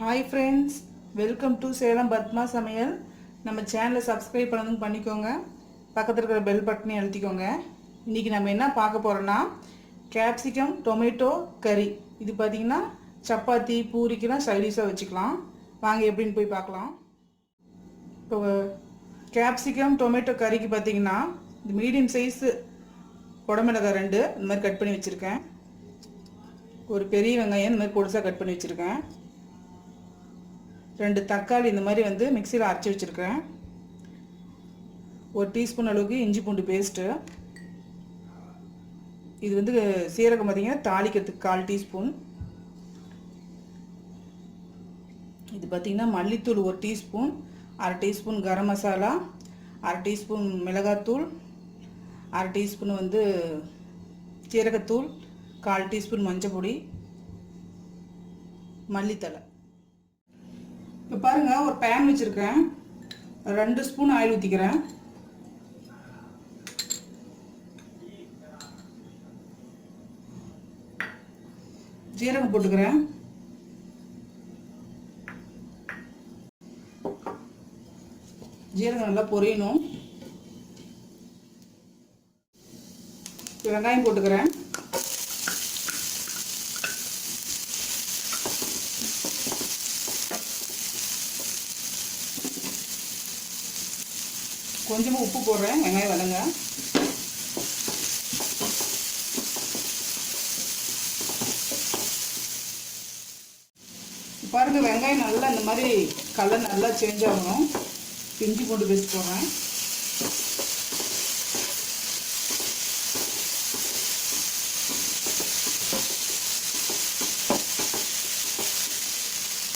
Hi friends, welcome to Salem Padma சமையல். நம்ம சேனலை சப்ஸ்கிரைப் பண்ணதும் பண்ணிக்கோங்க, பக்கத்தில் இருக்கிற பெல் பட்டனை அழுத்திக்கோங்க. இன்றைக்கி நம்ம என்ன பார்க்க போகிறோன்னா கேப்சிகம் டொமேட்டோ கறி. இது பார்த்திங்கன்னா சப்பாத்தி பூரிக்கெலாம் சைடிஷாக வச்சுக்கலாம். வாங்க எப்படின்னு போய் பார்க்கலாம். இப்போ கேப்சிகம் டொமேட்டோ கறிக்கு பார்த்திங்கன்னா இந்த மீடியம் சைஸு குடமிளகாய் 2 இந்த மாதிரி கட் பண்ணி வச்சுருக்கேன். ஒரு பெரிய வெங்காயம் இந்த மாதிரி பொடிசாக கட் பண்ணி வச்சுருக்கேன். 2 தக்காளி இந்த மாதிரி மிக்சியில் அரைச்சி வச்சுருக்கேன். 1 டீஸ்பூன் அளவுக்கு இஞ்சி பூண்டு பேஸ்ட்டு. இது சீரகம் பார்த்திங்கன்னா தாளிக்கிறதுக்கு 1/4 டீஸ்பூன். இது பார்த்திங்கன்னா மல்லித்தூள் 1 teaspoon, 1/2 teaspoon garam masala, 1/2 teaspoon மிளகாத்தூள், 1/2 டீஸ்பூன் சீரகத்தூள், 1/4 டீஸ்பூன் மஞ்சள் பொடி, மல்லித்தலை. இப்போ பாருங்கள், ஒரு பேன் வச்சுருக்கேன். 2 ஸ்பூன் ஆயில் ஊற்றிக்கிறேன். ஜீரகம் போட்டுக்கிறேன். ஜீரகம் நல்லா பொரியணும். வெங்காயம் போட்டுக்கிறேன். கொஞ்சமாக உப்பு போடுறேன். வெங்காயம் வதங்க. பாருங்கள், வெங்காயம் நல்லா இந்த மாதிரி கலர் நல்லா சேஞ்ச் ஆகணும். இஞ்சி பூண்டு பேஸ்ட் போடுறேன்.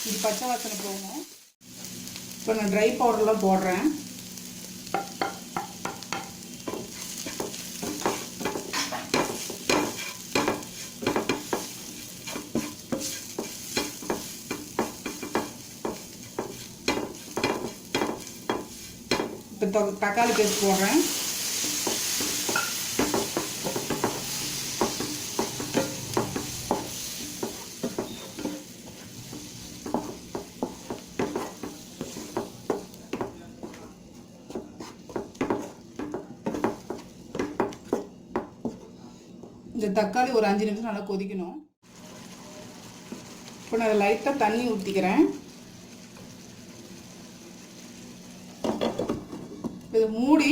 இது பச்சை வாசனை போகணும். இப்போ நான் ட்ரை பவுடர்லாம் போடுறேன். இப்போ தக்காளி பேஸ்ட் போடுறேன். இந்த தக்காளி ஒரு 5 நிமிஷம் நல்லா கொதிக்கணும். இப்போ நான் லைட்டாக தண்ணி ஊற்றிக்கிறேன். இதை மூடி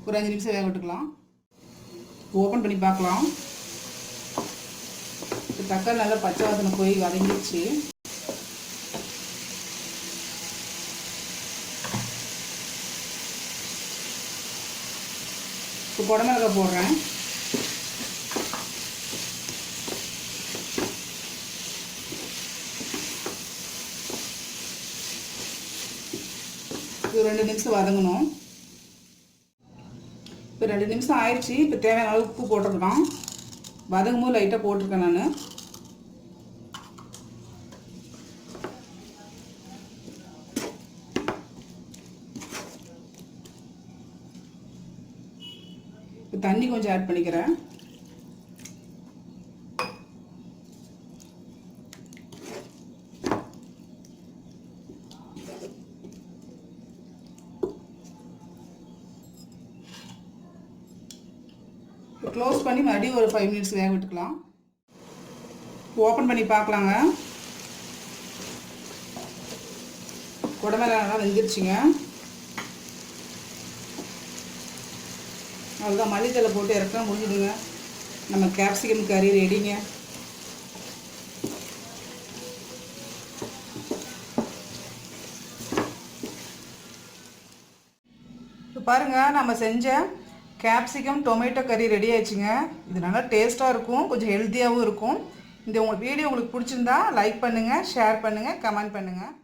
ஒரு 5 நிமிஷம் வேக விட்டுக்கலாம். ஓப்பன் பண்ணி பார்க்கலாம். இப்போ தக்காளி நல்லா பச்சை வாசனை போய் வதங்கிடுச்சு. இப்போ குடமிளகாய் போடுறேன். இது 2 நிமிஷம் வதங்கணும். இப்போ 2 நிமிஷம் ஆயிடுச்சு. இப்போ தேவையான அளவு உப்பு போட்டிருக்கலாம். வதங்கும் போது லைட்டாக போட்டிருக்கேன் நான். இப்போ தண்ணி கொஞ்சம் ஆட் பண்ணிக்கிறேன். க்ளோஸ் பண்ணி மறுபடியும் ஒரு 5 மினிட்ஸ் வேக விட்டுக்கலாம். ஓப்பன் பண்ணி பார்க்கலாங்க. குடமிளகாய் நல்லா வெந்துருச்சுங்க. அவ்வளோதான், மல்லித்தலை போட்டு இறக்க முடிஞ்சுடுங்க. நம்ம கேப்சிகம் கறி ரெடிங்க. இப்போ பாருங்கள், நம்ம செஞ்ச கேப்சிகம் டொமேட்டோ கறி ரெடி ஆயிடுச்சுங்க. இது நல்லா டேஸ்ட்டாக இருக்கும், கொஞ்சம் ஹெல்த்தியாகவும் இருக்கும். இந்த வீடியோ உங்களுக்கு பிடிச்சிருந்தா லைக் பண்ணுங்கள், ஷேர் பண்ணுங்கள், கமெண்ட் பண்ணுங்கள்.